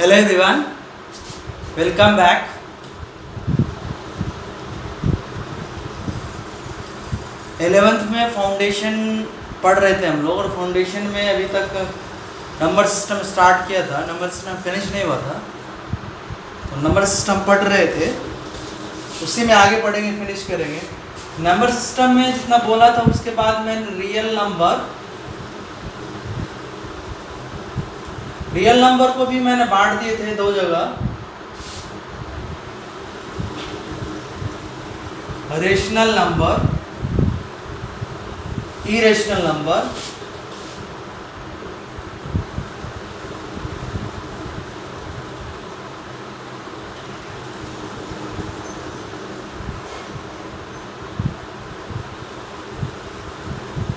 Hello everyone, welcome back. Eleventh में foundation पढ़ रहे थे हम लोग, और फाउंडेशन में अभी तक नंबर सिस्टम स्टार्ट किया था, नंबर सिस्टम फिनिश नहीं हुआ था। तो नंबर सिस्टम पढ़ रहे थे, उसी में आगे पढ़ेंगे, फिनिश करेंगे। नंबर सिस्टम में जितना बोला था उसके बाद में रियल नंबर को भी मैंने बांट दिए थे दो जगह, rational number, irrational number.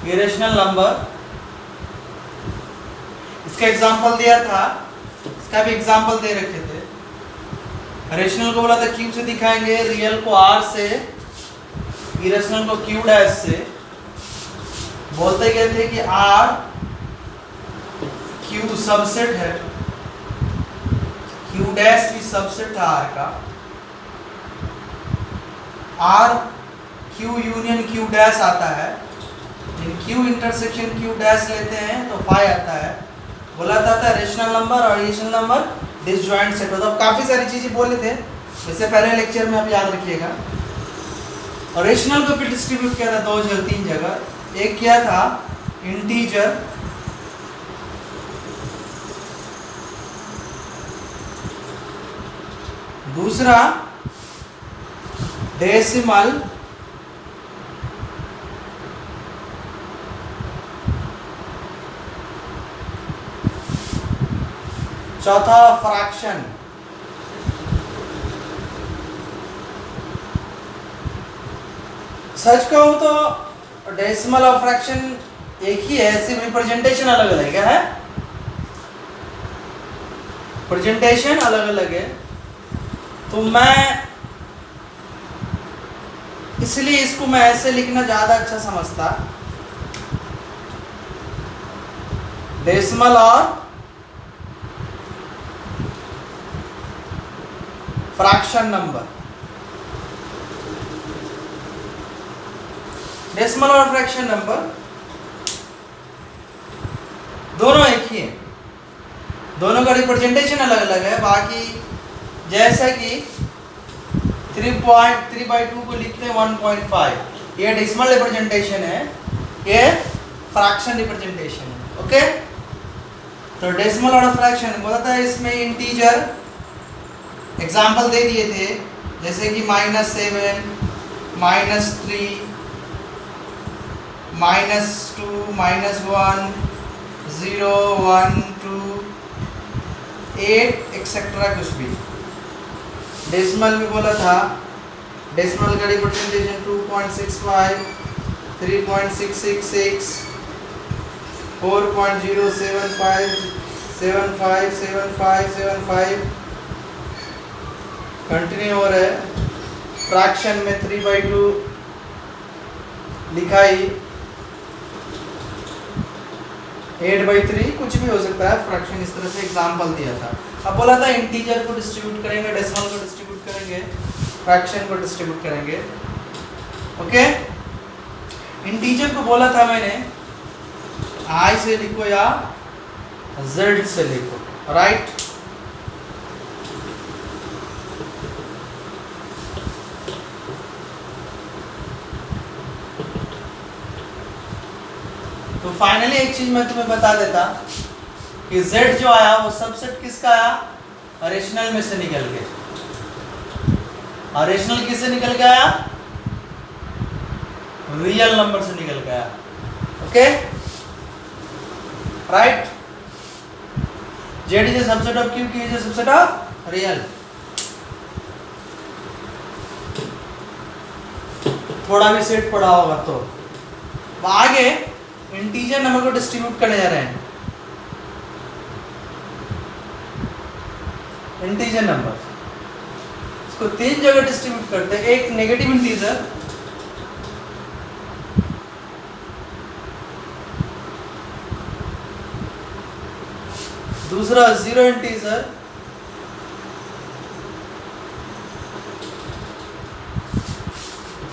Irrational number, इसका एग्जांपल दिया था, इसका भी एग्जांपल दे रखे थे। रेशनल को बोला था क्यू से दिखाएंगे, रियल को आर से, इरेशनल को क्यू डैश से। बोलते गए थे कि आर क्यू सबसेट है, क्यू डैश भी सबसेट है आर का। R Q union Q dash आता है, क्यू इंटरसेक्शन क्यू डैश लेते हैं तो फाई आता है। बोला था रेशनल नंबर और इरेशनल नंबर डिसजॉइंट सेट होता है। काफ़ी सारी चीज़ें बोले थे, इससे पहले लेक्चर में आप याद रखिएगा। और रेशनल को फिर डिस्ट्रीब्यूट किया था दो जगह, तीन जगह। एक किया था इंटीजर, दूसरा डेसिमल, चौथा फ्रैक्शन। सच कहूं तो डेसिमल और फ्रैक्शन एक ही है, सिर्फ रिप्रेजेंटेशन अलग अलग है। प्रेजेंटेशन अलग अलग है, तो मैं इसलिए इसको मैं ऐसे लिखना ज्यादा अच्छा समझता, डेसिमल और फ्रैक्शन नंबर। डेसिमल और फ्रैक्शन नंबर दोनों एक ही है, दोनों का रिप्रेजेंटेशन अलग अलग है। बाकी जैसे कि 3.3/2 को लिखते हैं 1.5, ये डेसिमल रिप्रेजेंटेशन है, ये फ्रैक्शन रिप्रेजेंटेशन है। ओके, तो डेसिमल और फ्रैक्शन बोला था, इसमें इंटीजर एग्जाम्पल दे दिए थे, जैसे कि -7, -3, -2, -1, 0, 1, 2, 8 एक्सेट्रा कुछ भी। डेसिमल में बोला था, डेसिमल का रिप्रेजेंटेशन 2.65, 3.666, 4.075, 75, 75, 75 कंटिन्यू हो रहा है। फ्रैक्शन में 3/2 लिखा ही, 8/3 कुछ भी हो सकता है फ्रैक्शन। इस तरह से एग्जांपल दिया था। अब बोला था इंटीजर को डिस्ट्रीब्यूट करेंगे, डेसिमल को डिस्ट्रीब्यूट करेंगे, फ्रैक्शन को डिस्ट्रीब्यूट करेंगे। ओके, इंटीजर को बोला था मैंने आई से लिखो या जेड से लिखो, राइट। तो फाइनली एक चीज मैं तुम्हें बता देता कि z जो आया वो सबसेट किसका आया, रेशनल में से निकल के। और रेशनल किससे निकल के आया, रियल नंबर से निकल के आया। Okay, right. z is a subset of q, q is a subset of real. थोड़ा भी सेट पड़ा होगा तो आगे इंटीजर नंबर को डिस्ट्रीब्यूट करने जा रहे हैं। इंटीजर नंबर इसको तीन जगह डिस्ट्रीब्यूट करते हैं। एक नेगेटिव इंटीजर, दूसरा जीरो इंटीजर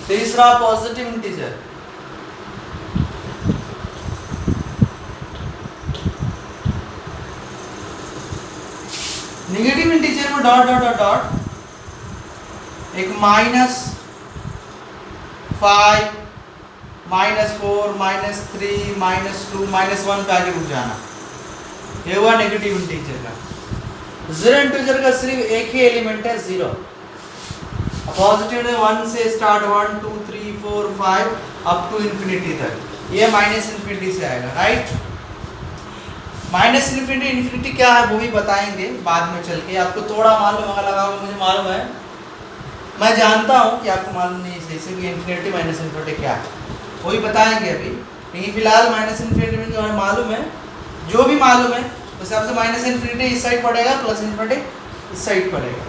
तीसरा पॉजिटिव इंटीजर, नेगेटिव इंटीजर में डॉट डॉट डॉट डॉट एक -5 -4 -3 -2 -1 पे आगे रुक जाना, ये हुआ नेगेटिव इंटीजर का। जीरो इंटीजर का सिर्फ एक ही एलिमेंट है, जीरो। पॉजिटिव में 1 से स्टार्ट 1 2 3 4 5 अप टू इंफिनिटी तक, ये माइनस इंफिनिटी से आएगा, राइट। माइनस इंफिनिटी इंफिनिटी क्या है वो भी बताएंगे बाद में चल के, आपको थोड़ा मालूम लगा, मुझे मालूम है, मैं जानता हूँ कि आपको मालूम नहीं है जैसे कि इंफिनिटी माइनस इंफिनिटी क्या है, वो भी बताएंगे अभी। लेकिन फिलहाल माइनस इंफिनिटी में जो मालूम है, जो भी मालूम है उस हिसाब से माइनस इंफिनिटी इस साइड पड़ेगा, प्लस इंफिनिटी इस साइड पड़ेगा,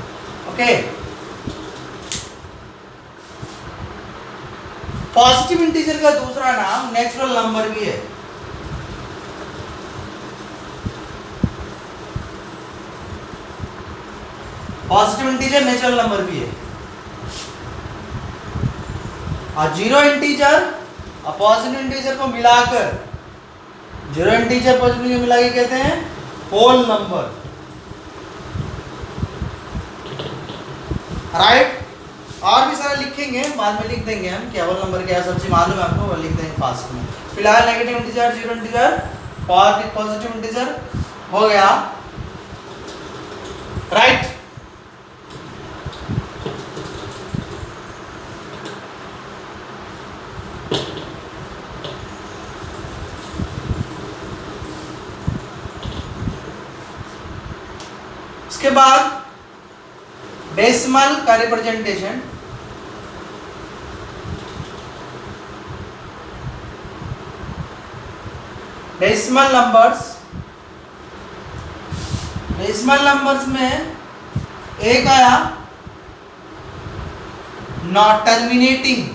ओके। पॉजिटिव इंटीजर का दूसरा नाम नेचुरल नंबर भी है। पॉजिटिव इंटीजर नेचुरल नंबर भी है। और जीरो इंटीजर और पॉजिटिव इंटीजर को मिलाकर, जीरो इंटीजर पॉजिटिव इंटीजर मिला के कहते हैं होल नंबर, राइट। और भी सारा लिखेंगे, बाद में लिख देंगे हम क्या होल नंबर क्या सब चीज मालूम है आपको, वो लिख देंगे फास्ट में। फिलहाल negative integer, zero integer, positive integer हो गया, राइट। उसके बाद डेसिमल का representation, decimal numbers, decimal numbers में एक आया नॉट टर्मिनेटिंग,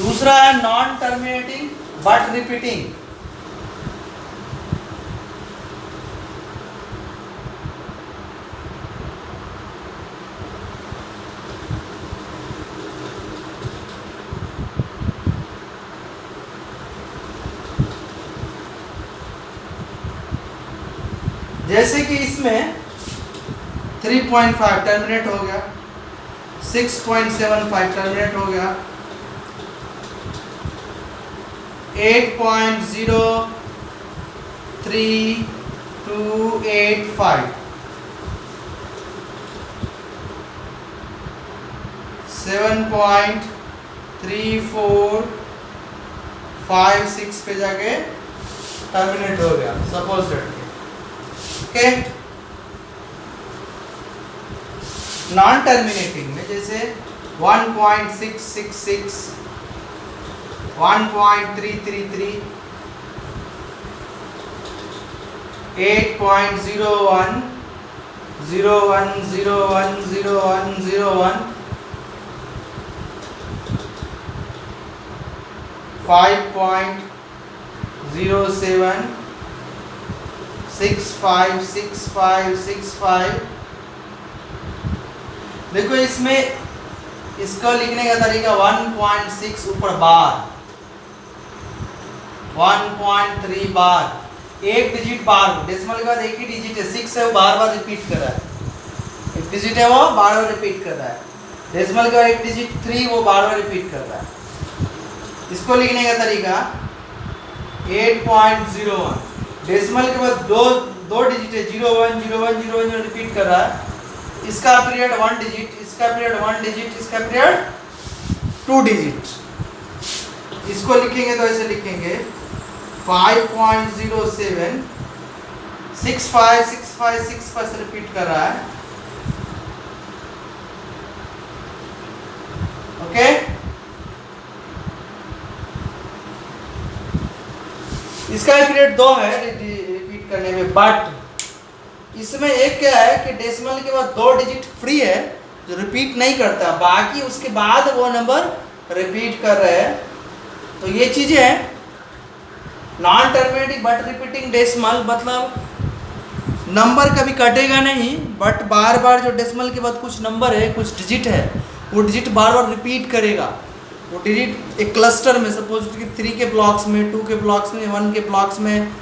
दूसरा है नॉन टर्मिनेटिंग बट रिपीटिंग, जैसे कि इसमें 3.5 टर्मिनेट हो गया, 6.75 टर्मिनेट हो गया, 8.03285, 7.3456 पे जाके टर्मिनेट हो गया, suppose that, okay. Non terminating में जैसे 1.666, 1.333, 8.01, 01, 01, 01, 01, 5.07, 65, 65, 65। देखो इसमें इसको लिखने का तरीका 1.6 ऊपर बार, 1.3 बार, एक डिजिट बार, डेसिमल के बाद एक ही डिजिट है, 6 है, वो बार बार रिपीट कर रहा है, एक डिजिट है वो बार बार रिपीट कर रहा है। डेसिमल के बाद एक डिजिट 3 वो बार बार रिपीट कर रहा है। इसको लिखने का तरीका 8.01, डेसिमल के बाद दो डिजिट है, 01, 01, 01 रिपीट कर रहा है, इसका पीरियड 1 डिजिट, इसका पीरियड 1 डिजिट, इसका पीरियड 2 डिजिट। इसको लिखेंगे तो ऐसे लिखेंगे 5.07, 65, 65, 65 से रिपीट कर रहा है, ओके। इसका पीरियड 2 है रिपीट करने में, बट इसमें एक क्या है कि डेसिमल के बाद 2 डिजिट फ्री है जो रिपीट नहीं करता, बाकी उसके बाद वो नंबर रिपीट कर रहे हैं। तो ये चीजें हैं non terminating but repeating decimal मतलब नंबर कभी कटेगा नहीं, बट बार बार जो डेसिमल के बाद कुछ नंबर है, कुछ डिजिट है, वो डिजिट बार बार रिपीट करेगा। वो डिजिट एक क्लस्टर में, सपोज कि 3 के ब्लॉक्स में, 2 के ब्लॉक्स में, 1 के ब्लॉक्स में,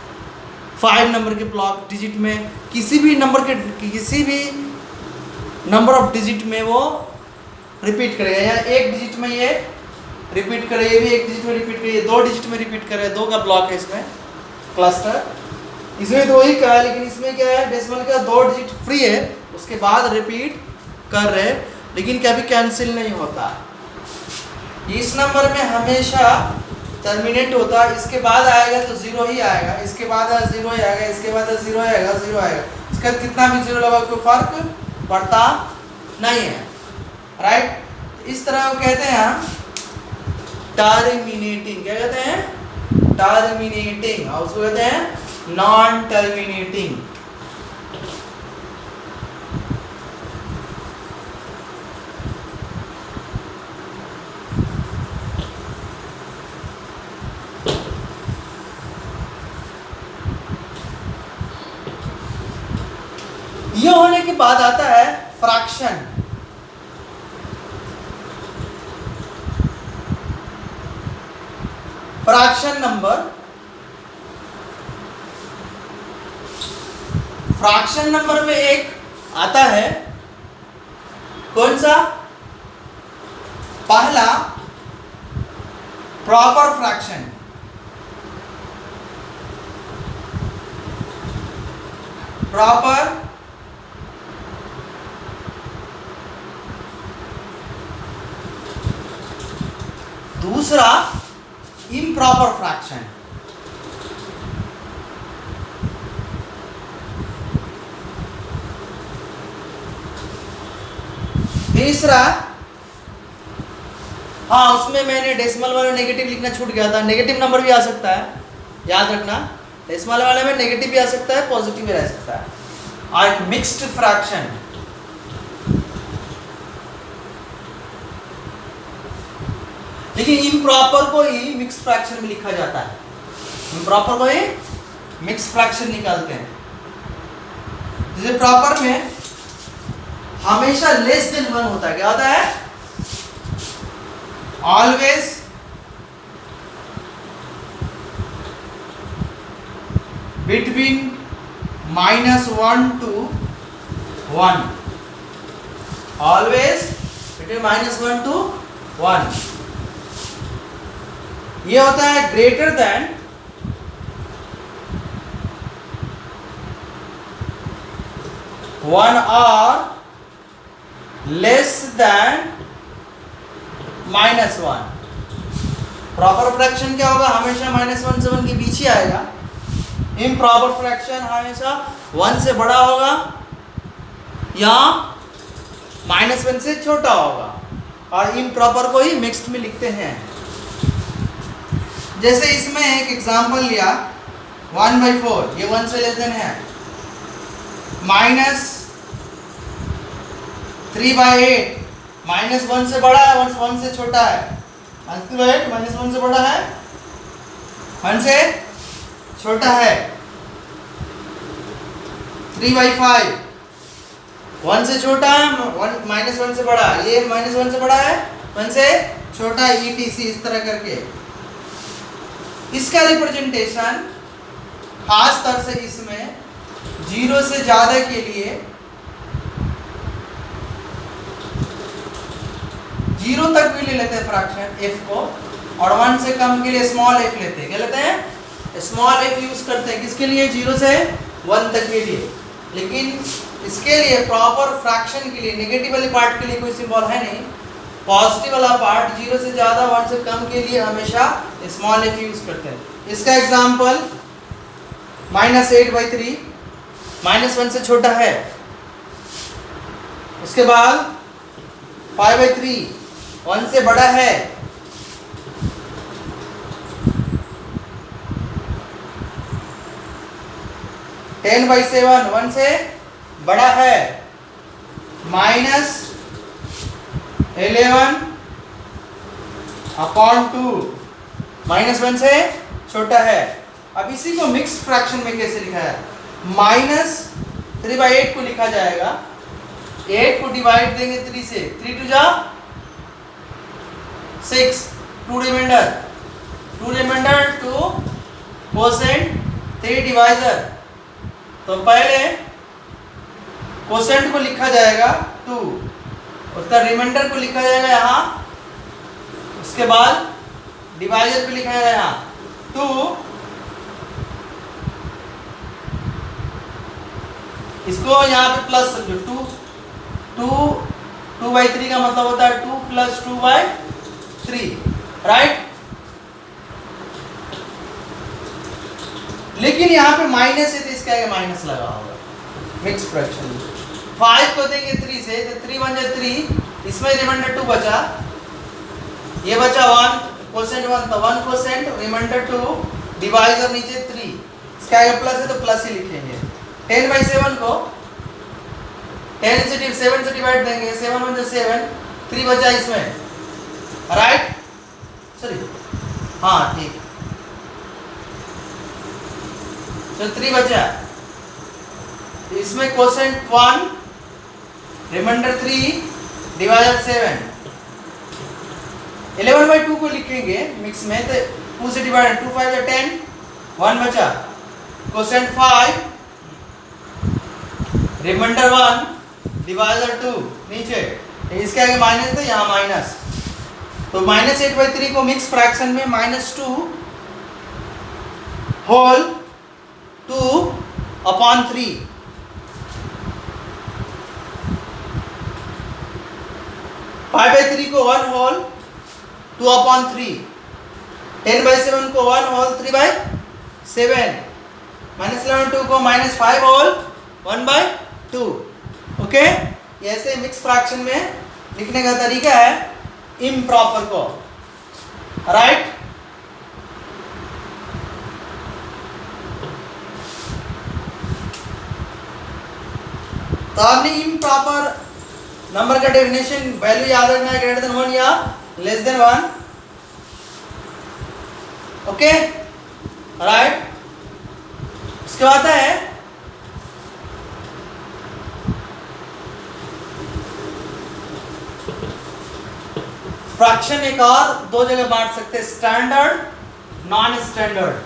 5 नंबर के ब्लॉक डिजिट में, किसी भी नंबर ऑफ डिजिट में वो रिपीट करेगा। या एक डिजिट में ये रिपीट करेगा, ये भी एक डिजिट में रिपीट करेगा, 2 डिजिट में रिपीट करेगा, 2 का ब्लॉक है इसमें क्लस्टर। इसमें तो वही कहा, लेकिन इसमें क्या है, डेसिमल का 2 डिजिट फ्री है, उसके बाद रिपीट कर रहे, लेकिन कभी कैंसिल नहीं होता। इस नंबर में हमेशा टर्मिनेट होता है, इसके बाद आएगा तो 0 ही आएगा, इसके बाद 0 ही आएगा, इसके बाद 0 आएगा, 0 आएगा, इसका कितना भी 0 लगा कोई फर्क पड़ता नहीं है, राइट। इस तरह को कहते हैं हम टर्मिनेटिंग। क्या कहते हैं? टर्मिनेटिंग। और उसको कहते हैं नॉन टर्मिनेटिंग। ये होने के बाद आता है fraction. Fraction number, fraction number में एक आता है, कौन सा? पहला प्रॉपर फ्रैक्शन। प्रॉपर दूसरा इम्प्रॉपर फ्रैक्शन। तीसरा, हाँ उसमें मैंने डेसिमल वाले नेगेटिव लिखना छूट गया था। नेगेटिव नंबर भी आ सकता है, याद रखना। डेसिमल वाले में नेगेटिव भी आ सकता है, पॉजिटिव भी रह सकता है। और एक मिक्स्ड फ्रैक्शन। लेकिन इम्प्रॉपर को ही मिक्स फ्रैक्शन में लिखा जाता है। इम्प्रॉपर को ही मिक्स फ्रैक्शन निकालते हैं। जैसे प्रॉपर में हमेशा लेस देन 1 होता है। क्या होता है? Always between -1 to 1। Always between -1 to 1। ये होता है ग्रेटर देन 1 और लेस देन -1। प्रॉपर फ्रैक्शन क्या होगा? हमेशा -1 से 1 के बीच ही आएगा। इम्प्रॉपर फ्रैक्शन हमेशा 1 से बड़ा होगा या -1 से छोटा होगा। और इम्प्रॉपर को ही मिक्स्ड में लिखते हैं। जैसे इसमें एक एग्जांपल लिया 1/4, ये 1 से लेस देन है। -3/8, -1 से बड़ा है, 1 से छोटा है। -3/8 -1 से बड़ा है, 1 से छोटा है। 3/5 1 से छोटा है, -1 से बड़ा। ये -1 से बड़ा है, 1 से छोटा है, ETC इस तरह करके। इसका रिप्रेजेंटेशन खास तौर से इसमें 0 से ज्यादा के लिए 0 तक भी ले लेते हैं फ्रैक्शन f को, और 1 से कम के लिए स्मॉल f लेते हैं। क्या लेते हैं? स्मॉल f यूज करते हैं। किसके लिए? 0 से 1 तक के लिए। लेकिन इसके लिए प्रॉपर फ्रैक्शन के लिए नेगेटिव वाले पार्ट के लिए कोई सिंबल है नहीं। पॉजिटिव वाला पार्ट 0 से ज़्यादा 1 से कम के लिए हमेशा स्मॉल f यूज करते हैं। इसका एग्जांपल -8/3, -1 से छोटा है। उसके बाद 5/3 1 से बड़ा है। 10/7 1 से बड़ा है। -11/2 -1 से छोटा है। अब इसी को मिक्स फ्रैक्शन में कैसे लिखा है, -3/8 को लिखा जाएगा, 8 को डिवाइड देंगे 3 से, 3 2 जा 6, 2 रिमाइंडर 2 कोसेंट 3 डिवाइजर। तो पहले कोसेंट को लिखा जाएगा 2, उसका रिमाइंडर को लिखा जाएगा यहाँ, उसके बाद डिवाइजर को लिखा जाएगा यहाँ 2, इसको यहाँ पे प्लस समझो, 2/3 का मतलब होता है 2 + 2/3, राइट। लेकिन यहाँ पे माइनस है तो इसका आगे माइनस लगा होगा मिक्स फ्रैक्शन। 5 को देंगे 3 से तो 3 1 जा 3, इसमें रिमाइंडर 2 बचा, ये बचा 1 कोसेंट 1 तो 1 कोसेंट रिमाइंडर 2 डिवाइजर नीचे 3, इसका आगे प्लस है तो प्लस ही लिखेंगे। 10/7 को 10 से 7 से डिवाइड देंगे, 7 1 जा 7, 3 बचा इसमें, राइट, सॉरी हाँ ठीक, तो 3 बचा, इसमें कोसेंट 1 रिमाइंडर 3 डिवाइडर 7, 11/2 को लिखेंगे मिक्स में तो 2 से डिवाइड, 2 5 10, 1 बचा, कोसेंट 5 रिमाइंडर 1 डिवाइडर 2 नीचे, इसके आगे माइनस तो यहाँ माइनस, तो -8/3 को मिक्स फ्रैक्शन में -2 होल 2/3, 5/3 को 1 होल 2/3, 10/7 को 1 होल 3/7, -11/2 को -5 होल 1/2, ओके। ऐसे मिक्स फ्रैक्शन में लिखने का तरीका है इम्प्रॉपर को, राइट। तो आपने इम्प्रॉपर नंबर का डेफिनेशन वैल्यू याद रखना है, ग्रेटर देन 1 या लेस देन 1, ओके, राइट। इसके बाद है फ्रैक्शन, एक और 2 जगह बांट सकते हैं, standard non standard.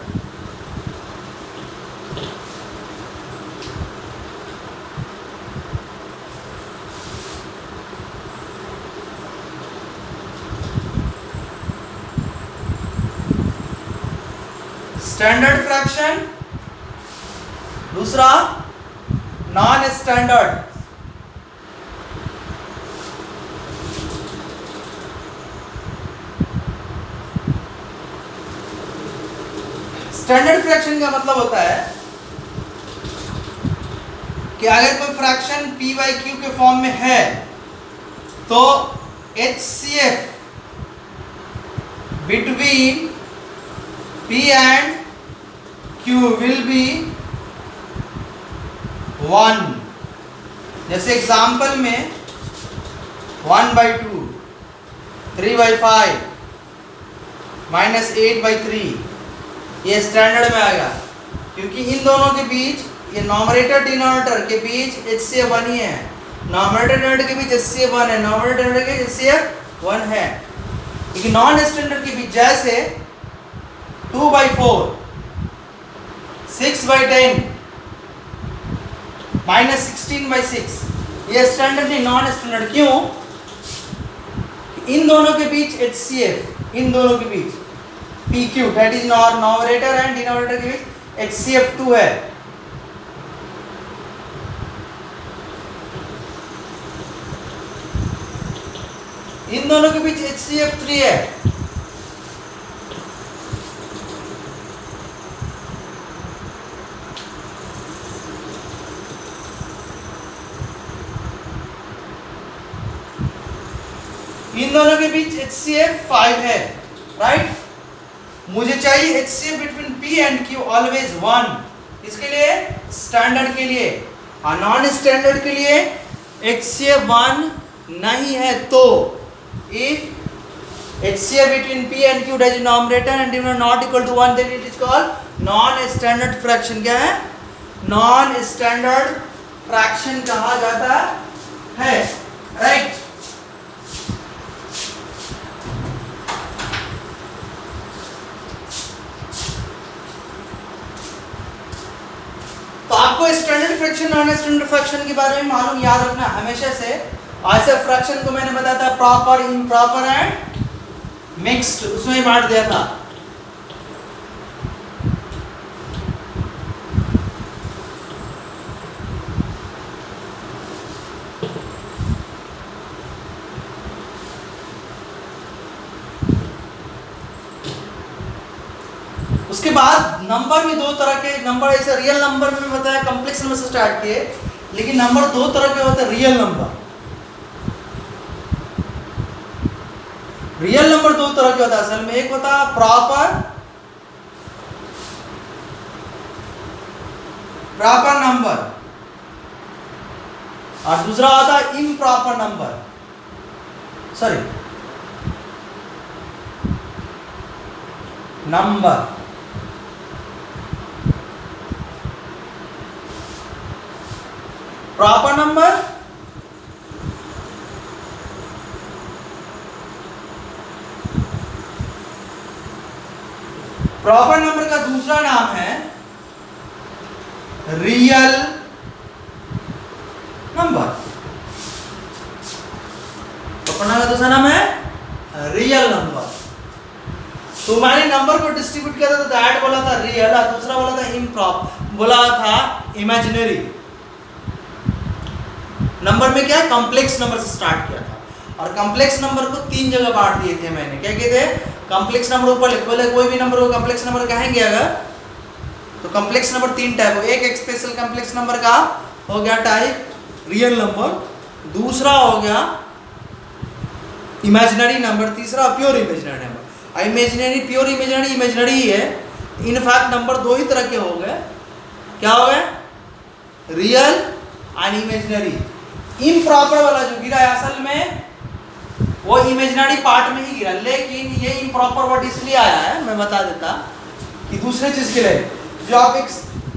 Standard fraction, दूसरा नॉन स्टैंडर्ड। स्टैंडर्ड फ्रैक्शन का मतलब होता है कि अगर कोई फ्रैक्शन p/q के फॉर्म में है तो HCF between p and q will be 1। जैसे एग्जाम्पल में 1/2, 3/5, -8/3, ये स्टैंडर्ड में आएगा क्योंकि इन दोनों के बीच, ये नॉमिनेटर डिनोमिनेटर के बीच HCF 1 ही है, नॉमिनेटर डिनोमिनेटर के बीच HCF 1 है, नॉमिनेटर डिनोमिनेटर के HCF 1 है। लेकिन नॉन स्टैंडर्ड के बीच जैसे 2/4, 6/10, -16/6, ये स्टैंडर्ड नहीं नॉन स्टैंडर्ड। क्यों? इन दोनों के बीच HCF, इन दोनों के बीच PQ that is nominator and denominator के बीच HCF 2 है। इन दोनों के बीच HCF 3 है। इन दोनों के बीच HCF 5 है, राइट। मुझे चाहिए HCF between P and Q always 1। इसके लिए स्टैंडर्ड के लिए, और नॉन स्टैंडर्ड के लिए HCF 1 नहीं है तो if HCF between P and Q dash numerator and denominator not equal to 1, then it is called non-standard fraction. क्या है? Non-standard fraction कहा जाता है, right? तो आपको standard fraction non standard fraction के बारे में मालूम याद रखना हमेशा से। ऐसे फ्रैक्शन को मैंने बताया था प्रॉपर, इम्प्रॉपर एंड मिक्स्ड, उसमें ही बांट दिया था। उसके बाद नंबर भी दो तरह के नंबर, ऐसे रियल नंबर में बताया, कॉम्प्लेक्स नंबर से स्टार्ट किए, लेकिन नंबर दो तरह के होते हैं। रियल नंबर दो तरह के होता है असल में। एक होता है प्रॉपर नंबर और दूसरा होता है improper number, sorry number. Proper number का दूसरा नाम है रियल नंबर। प्रॉपर नंबर का दूसरा नाम है रियल नंबर। तो मैंने नंबर को डिस्ट्रीब्यूट किया था, तो दैट बोला था रियल और दूसरा बोला था इम्प्रॉपर, बोला था इमेजिनरी। नंबर में क्या कॉम्प्लेक्स नंबर से स्टार्ट किया था और कॉम्प्लेक्स नंबर को तीन जगह बांट दिए थे मैंने। क्या कहते हैं? कॉम्प्लेक्स नंबर ऊपर लिख, बोले कोई भी नंबर को कॉम्प्लेक्स नंबर कहेंगे अगर, तो कॉम्प्लेक्स नंबर तीन टाइप हो। एक स्पेशल कॉम्प्लेक्स नंबर का हो गया टाइप रियल नंबर, दूसरा हो गया इमेजिनरी नंबर, तीसरा pure imaginary number. Imaginary pure imaginary ही है। इनफैक्ट नंबर दो ही तरह के हो गए, क्या हो गए? Real and imaginary. इम्प्रॉपर वाला जो गिरा है असल में वो इमेजिनरी पार्ट में ही गिरा, लेकिन ये इम्प्रॉपर वर्ड इसलिए आया है, मैं बता देता कि दूसरे चीज के लिए जो आप एक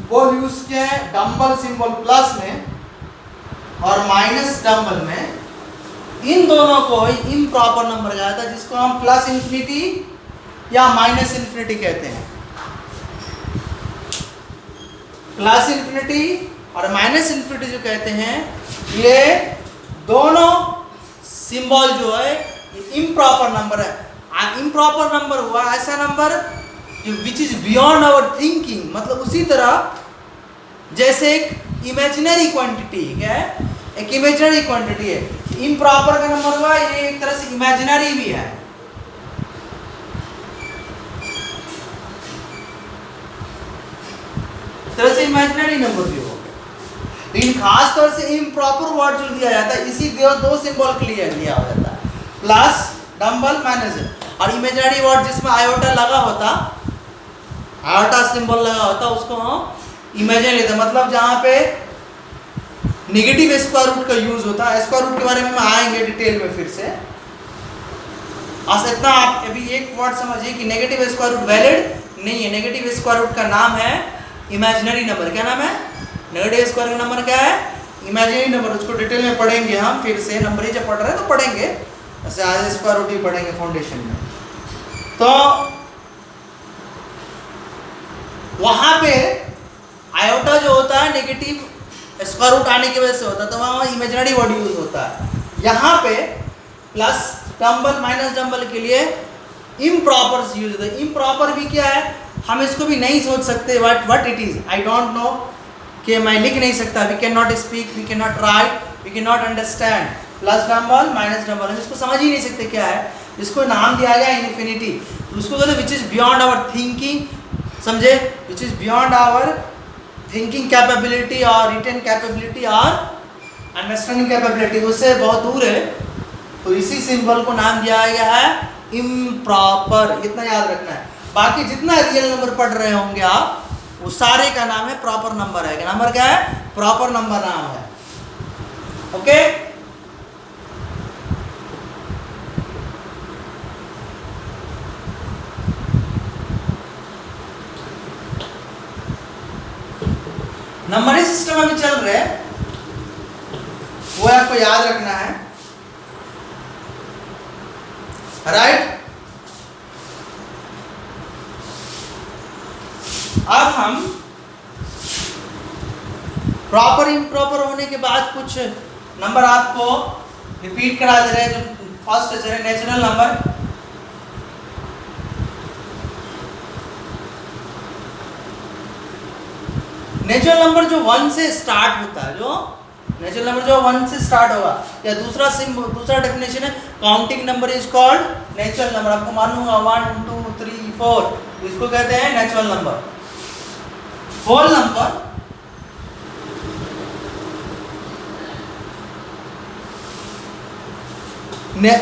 वो यूज किए हैं डंबल सिंबल प्लस में और माइनस डंबल में, इन दोनों को इम्प्रॉपर नंबर कहा जाता है, जिसको हम प्लस इंफिनिटी या माइनस इंफिनिटी कहते हैं। प्लस इंफिनिटी और माइनस इंफिनिटी जो कहते हैं, ये दोनों सिंबल जो है इम्प्रॉपर नंबर है। इम्प्रॉपर नंबर हुआ ऐसा नंबर जो which is beyond our thinking, मतलब उसी तरह जैसे एक इमेजिनरी क्वांटिटी, क्या है? एक इमेजिनरी क्वांटिटी है। इम्प्रॉपर का नंबर हुआ ये एक तरह से इमेजिनरी भी है। तरह से इमेजिनरी नंबर भी हो गया, लेकिन खास तौर से इम्प्रॉपर वर्ड जो दिया जाता है इसी दो सिंबल के लिए दिया जाता है, प्लस डंबल माइनस। और इमेजिनरी वर्ड जिसमें आयोटा लगा होता, आयोटा सिंबल लगा होता, उसको हम इमेजिन लेते हैं। मतलब जहाँ पे नेगेटिव स्क्वायर रूट का यूज होता है, स्क्वायर रूट के बारे में हम आएंगे डिटेल में फिर से। आज इतना आप अभी एक वर्ड समझिए कि नेगेटिव स्क्वायर रूट वैलिड नहीं है। नेगेटिव स्क्वायर रूट का नाम है इमेजिनरी नंबर। क्या नाम है? नेगेटिव स्क्वायर का नंबर क्या है? Imaginary number. उसको डिटेल में पढ़ेंगे हम फिर से, नंबर ही जब पढ़ रहे हैं तो पढ़ेंगे, ऐसे आज स्क्वायर रूट ही पढ़ेंगे फाउंडेशन में। तो वहां पे आयोटा जो होता है नेगेटिव स्क्वायर रूट आने की वजह से होता है, तो वहां इमेजिनरी वर्ड यूज होता है। यहाँ पे प्लस डंबल माइनस डंबल के लिए इम्प्रॉपर यूज होता है। इम्प्रॉपर भी क्या है, हम इसको भी नहीं सोच सकते what it is, I don't know, कि मैं लिख नहीं सकता। We can not speak, we can not write, we can not understand. Plus dumbbell minus dumbbell हम इसको समझ ही नहीं सकते क्या है। इसको नाम दिया गया इन्फिनिटी, उसको कहते हैं which is beyond our thinking, समझे? Which is beyond our thinking capability और रिटेन कैपेबिलिटी और अंडरस्टैंडिंग कैपेबिलिटी, उससे बहुत दूर है। तो इसी सिंबल को नाम दिया गया है इम्प्रॉपर, इतना याद रखना है। बाकी जितना रियल नंबर पढ़ रहे होंगे आप, वो सारे का नाम है प्रॉपर नंबर है। नंबर क्या है? प्रॉपर नंबर नाम है। ओके, नंबरिंग सिस्टम अभी चल रहे हैं, वो आपको याद रखना है, राइट। अब हम प्रॉपर इम्प्रॉपर होने के बाद कुछ नंबर आपको रिपीट करा दे रहे हैं। जो फर्स्ट है नेचुरल नंबर। नेचुरल नंबर जो 1 से स्टार्ट होता है, जो नेचुरल नंबर जो 1 से स्टार्ट होगा, या दूसरा डेफिनेशन है counting number is called natural number. आपको मालूम होगा 1 2 3 4, इसको कहते हैं natural number. Whole number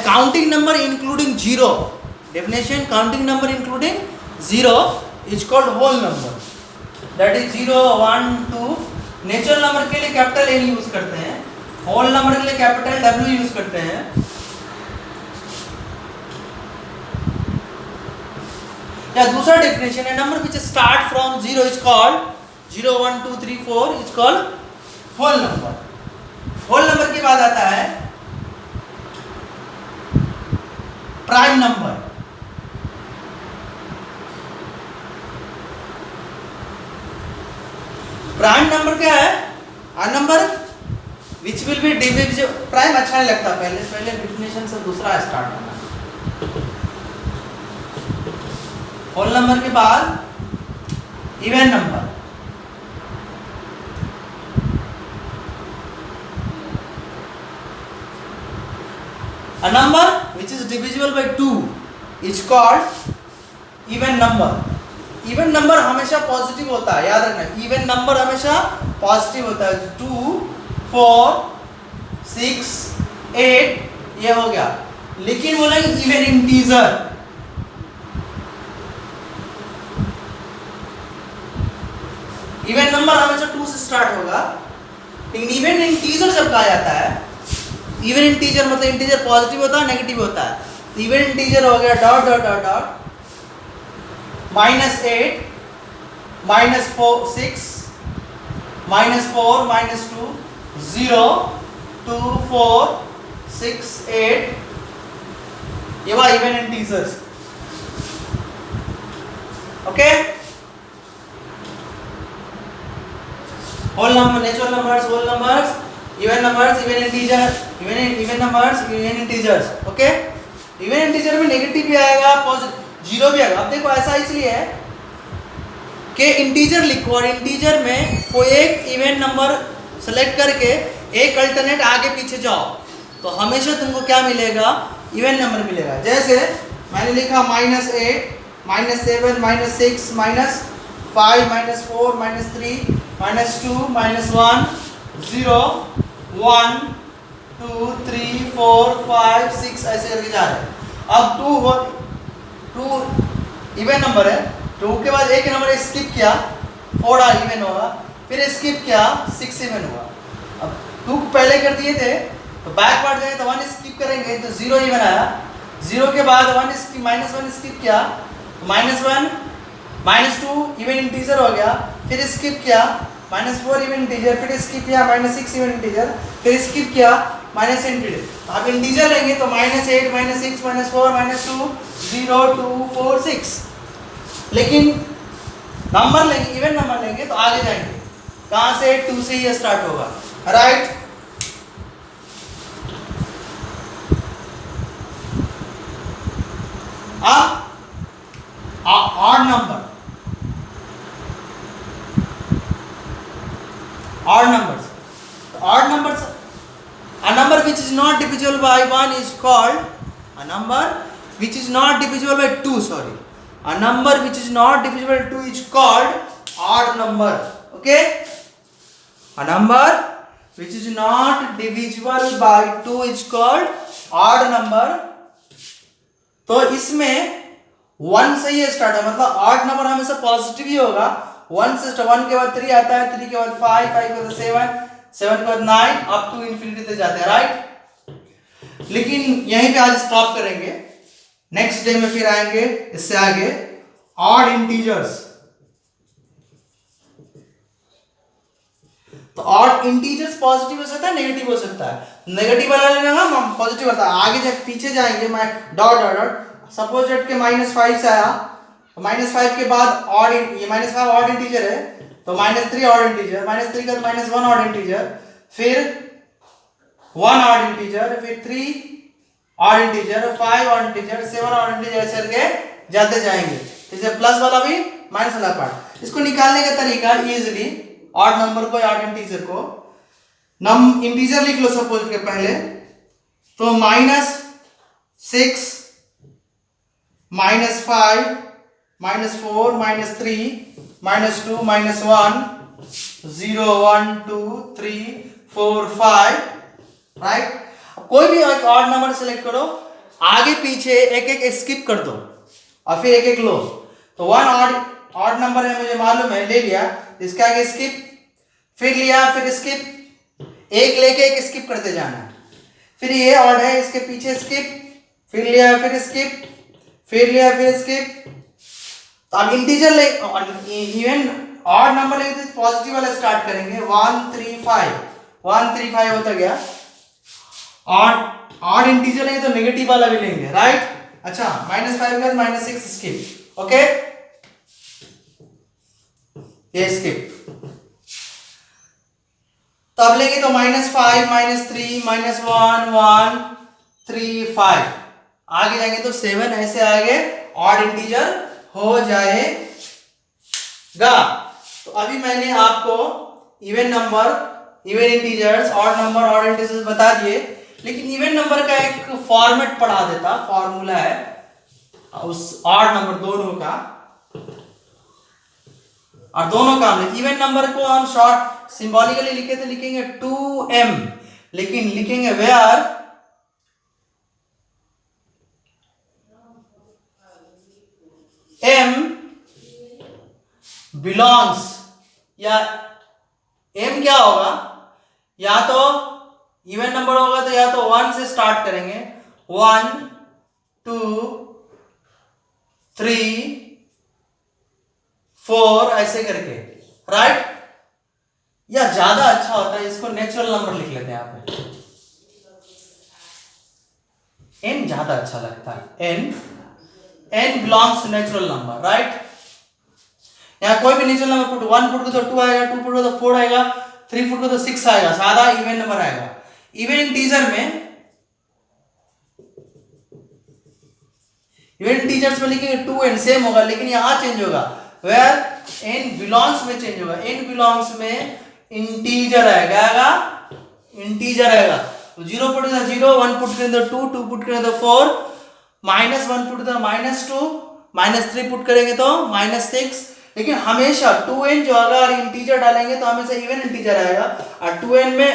counting number including zero, definition counting number including zero is called whole number, that is 0 1 2। Natural number के लिए कैपिटल N यूज करते हैं, होल नंबर के लिए कैपिटल W यूज करते हैं। या दूसरा डेफिनेशन है number which start from 0 is called 0 1 2 3 4 is called whole number। Whole number के बाद आता है प्राइम नंबर। प्राइम नंबर क्या है? A number which will be divisible. Prime अच्छा नहीं लगता, पहले डेफिनेशन से दूसरा स्टार्ट करना। होल नंबर के बाद even number. A number which is divisible by 2 is called even number। Even number हमेशा पॉजिटिव होता है, याद रखना। इवन नंबर हमेशा पॉजिटिव होता है। 2 4 6 8 ये हो गया। लेकिन बोला इवन इंटीजर, इवन नंबर हमेशा 2 से स्टार्ट होगा। लेकिन इवन इंटीजर जब कहा जाता है, इवन इंटीजर मतलब इंटीजर पॉजिटिव होता है नेगेटिव होता है। इवन इंटीजर हो गया डॉट डॉट डॉट डॉट -8 -4 6 -4 -2 0 2 4 6 8 ये वो even integers. Okay, whole number, natural numbers, whole numbers, even numbers, even integer, even numbers, even integers. Okay, even integer में नेगेटिव भी आएगा, पॉजिटिव जीरो भी आएगा। अब देखो ऐसा इसलिए है कि इंटीजर लिखो और इंटीजर में कोई एक इवन नंबर सेलेक्ट करके एक अल्टरनेट आगे पीछे जाओ तो हमेशा तुमको क्या मिलेगा? इवन नंबर मिलेगा। जैसे मैंने लिखा -8 -7 -6 -5 -4 -3 -2 -1 0 1 2 3 4 5 6 ऐसे करके जा रहे हैं। अब 2 इवन नंबर है, 2 के बाद एक नंबर स्किप किया 4 इवन होगा, फिर स्किप किया 6 इवन हुआ। अब 2 पहले कर दिए थे तो बैकवर्ड जाए तो 1 स्किप करेंगे तो 0 इवन आया। 0 के बाद -1 स्किप किया तो -1 -2 इवन इंटीजर हो गया, फिर स्किप किया -4 इवन इंटीजर, फिर स्किप किया -6 इवन इंटीजर, फिर स्किप किया -8 इंटीजर। आप इंटीजर लेंगे तो -8 -6 -4 -2 0 2 4 6। लेकिन नंबर लेंगे, इवन नंबर लेंगे तो आगे जाएंगे। कहां से? 2 से ही स्टार्ट होगा, राइट। अब odd number, odd numbers, odd numbers, a number which is not divisible by 1 is called a number which is not divisible by 2, sorry, a number which is not divisible by 2 is called odd number। okay, a number which is not divisible by 2 is called odd number। तो इसमें 1 से ही start है, मतलब odd number हमेशा positive ही होगा। 1 से 1 के बाद 3 आता है, 3 के बाद 5 5 के बाद 7 7 के बाद 9 अप टू इंफिनिटी तक जाते हैं, राइट। लेकिन यहीं पे आज स्टॉप करेंगे, नेक्स्ट डे में फिर आएंगे इससे आगे ऑड इंटीजर्स। तो ऑड इंटीजर्स पॉजिटिव हो सकता है, नेगेटिव हो सकता है। नेगेटिव वाला लेना पॉजिटिव होता है। आगे जब पीछे जाएंगे मैं dot dot dot, suppose that के -5 से आया, तो -5 के बाद ऑड, ये -5 ऑड इंटीजर है, तो -3 ऑड इंटीजर, -3 का -1 ऑड इंटीजर, फिर 1 ऑड इंटीजर, फिर 3 odd integer, 5 odd integer, 7 odd integer, ऐसे करके जाते जाएंगे। जैसे प्लस वाला भी माइनस वाला पार्ट। इसको निकालने का तरीका इजीली, ऑड नंबर को, ऑड इंटीजर को नम इंटीजर लिख लो सपोज के पहले, तो -6 -5 -4 -3 -2 -1 0 1 2 3 4 5, राइट। कोई भी एक ऑड नंबर सेलेक्ट करो, आगे पीछे एक एक स्किप कर दो और फिर एक एक लो। तो 1 ऑड नंबर है, मुझे मालूम है, ले लिया, इसका आगे स्किप, फिर लिया, फिर स्किप, एक लेके एक स्किप करते जाना है। फिर ये ऑड है, इसके पीछे स्किप, फिर लिया, फिर स्किप, फिर लिया, फिर स्किप। तो अब इंटीजर ले, इवन ऑड नंबर लेके पॉजिटिव वाला स्टार्ट करेंगे, 1 3 5 1 3 5 होता गया। ऑड इंटीजर लेंगे तो नेगेटिव वाला भी लेंगे, राइट। अच्छा, -5 के बाद -6 स्किप, ओके, ये स्किप। तब लेंगे तो -5 -3 -1 1 3 5, आगे जाएंगे तो 7, ऐसे आगे ऑड इंटीजर हो जाएगा। तो अभी मैंने आपको even number, even integers, odd number, odd integers बता दिए, लेकिन इवन नंबर का एक फॉर्मेट पढ़ा देता, फॉर्मूला है उस ऑड नंबर दोनों का, और दोनों का हमने इवन नंबर को हम शॉर्ट सिंबॉलिकली लिखे थे, लिखेंगे 2m, लेकिन लिखेंगे वेयर m बिलोंग्स, या m क्या होगा, या तो इवन नंबर होगा तो या तो 1 से स्टार्ट करेंगे, 1 2 3 4 ऐसे करके, राइट। या ज्यादा अच्छा होता है, इसको नेचुरल नंबर लिख लेते हैं यहाँ पे, n ज्यादा अच्छा लगता है, n belongs to natural number, right. यहाँ कोई भी नेचुरल नंबर पुट, 1 पुट को तो 2 आएगा, 2 पुट को तो 4 आएगा, 3 पुट को तो 6 आएगा, सादा इवन नंबर आएगा। इवन इंटीजर में, इवन इंटीजर्स में लिखेंगे 2n, सेम होगा, लेकिन यहाँ चेंज होगा, वेयर n बिलोंग्स में चेंज होगा, n बिलोंग्स में इंटीजर आएगा, इंटीजर आएगा। तो 0 पुट करें तो 0, 1 पुट करें तो 2, 2 पुट करें तो 4, -1 पुट करें तो -2, -3 पुट करेंगे तो -6, लेकिन हमेशा 2n जो होगा और इंटीजर डालेंगे तो हमेशा इवन इंटीजर आएगा, और 2n में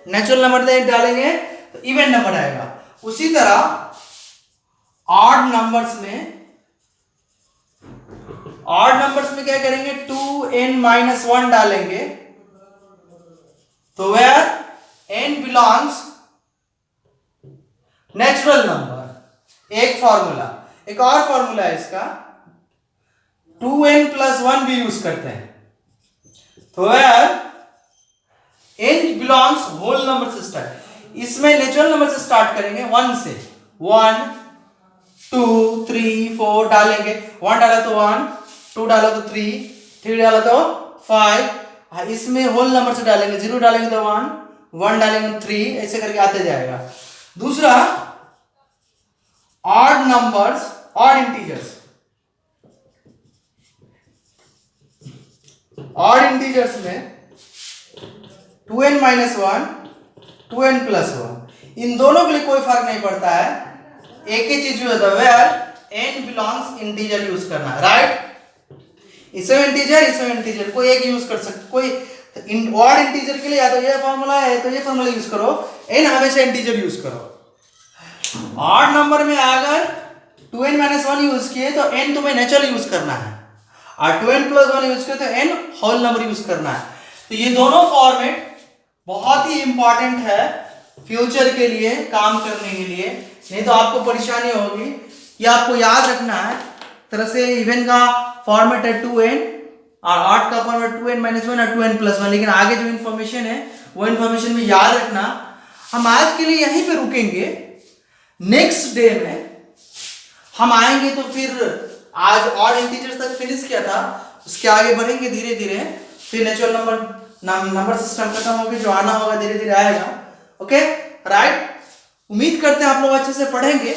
नेचुरल नंबर डालेंगे तो इवन नंबर आएगा। उसी तरह ऑड नंबर्स में क्या करेंगे, 2n-1 डालेंगे, तो where n belongs natural number. एक फॉर्मूला, एक और फॉर्मूला है इसका, 2n+1 भी यूज करते हैं, तो where n belongs whole number से स्टार्ट, इसमें नेचुरल नंबर से स्टार्ट करेंगे 1 से, 1 2 3 4 डालेंगे, 1 डाला तो 1, 2 डाला तो 3, 3 डाला तो 5, इसमें होल नंबर से डालेंगे, 0 डालेंगे तो 1, 1 डालेंगे तो 3, ऐसे करके आते जाएगा। दूसरा odd numbers, odd integers, odd integers में 2n-1 2n+1, इन दोनों के लिए कोई फर्क नहीं पड़ता है, एक ही चीज होता है, where n belongs integer use करना है, राइट। इसमें इंटीजर कोई एक यूज कर सकते, कोई ऑड इंटीजर के लिए या तो ये फॉर्मूला है तो ये फॉर्मूला यूज करो, n हमेशा इंटीजर यूज करो। ऑड नंबर में अगर 2n-1 यूज किए तो n तुम्हें नेचुरल यूज करना है, और 2n+1 यूज किए तो n होल नंबर यूज करना है। तो ये दोनों फॉर्मेट बहुत ही इंपॉर्टेंट है फ्यूचर के लिए, काम करने के लिए, नहीं तो आपको परेशानी होगी। ये आपको याद रखना है। तरह से इवन का फॉर्मेट है 2n, और 8 का फॉर्मूला 2n-1 और 2n+1, लेकिन आगे जो इन्फॉर्मेशन है वो इन्फॉर्मेशन में याद रखना। हम आज के लिए यहीं पे रुकेंगे, नेक्स्ट डे में हम आएंगे तो फिर आज ऑड इंटीजर्स तक फिनिश किया था, उसके आगे बढ़ेंगे धीरे धीरे, फिर नेचुरल नंबर सिस्टम खत्म होगा, जो आना होगा धीरे धीरे आएगा। ओके राइट, उम्मीद करते हैं आप लोग अच्छे से पढ़ेंगे।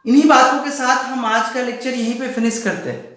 इन्हीं बातों के साथ हम आज का लेक्चर यहीं पे फिनिश करते हैं।